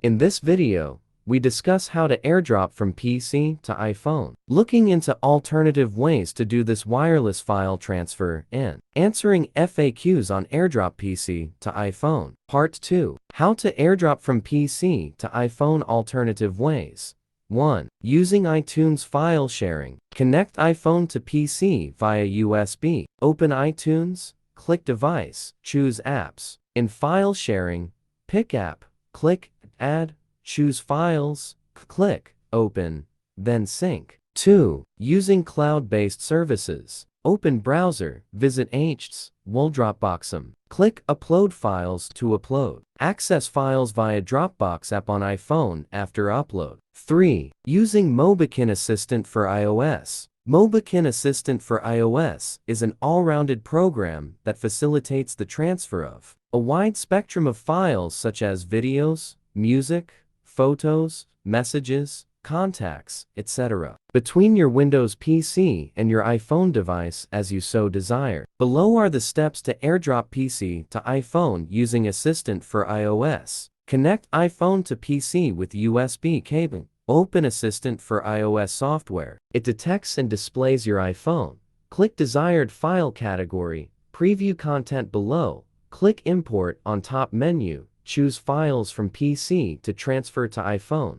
In this video, we discuss how to AirDrop from PC to iPhone, looking into alternative ways to do this wireless file transfer, and answering FAQs on AirDrop PC to iPhone. Part 2. How to AirDrop from PC to iPhone alternative ways. 1. Using iTunes file sharing. Connect iPhone to PC via USB. Open iTunes, click Device, choose Apps. In File Sharing, pick App, click Add, choose Files, click Open, then Sync. 2. Using cloud-based services. Open browser, visit HTTPS, Dropboxum. Click Upload Files to upload. Access files via Dropbox app on iPhone after upload. 3. Using Mobikin Assistant for iOS. Mobikin Assistant for iOS is an all-rounded program that facilitates the transfer of a wide spectrum of files such as videos, music, photos, messages, contacts, etc. between your Windows PC and your iPhone device as you so desire. Below are the steps to AirDrop PC to iPhone using Assistant for iOS. Connect iPhone to PC with USB cable. Open Assistant for iOS software. It detects and displays your iPhone. Click desired file category, preview content below. Click Import on top menu. Choose Files from PC to transfer to iPhone.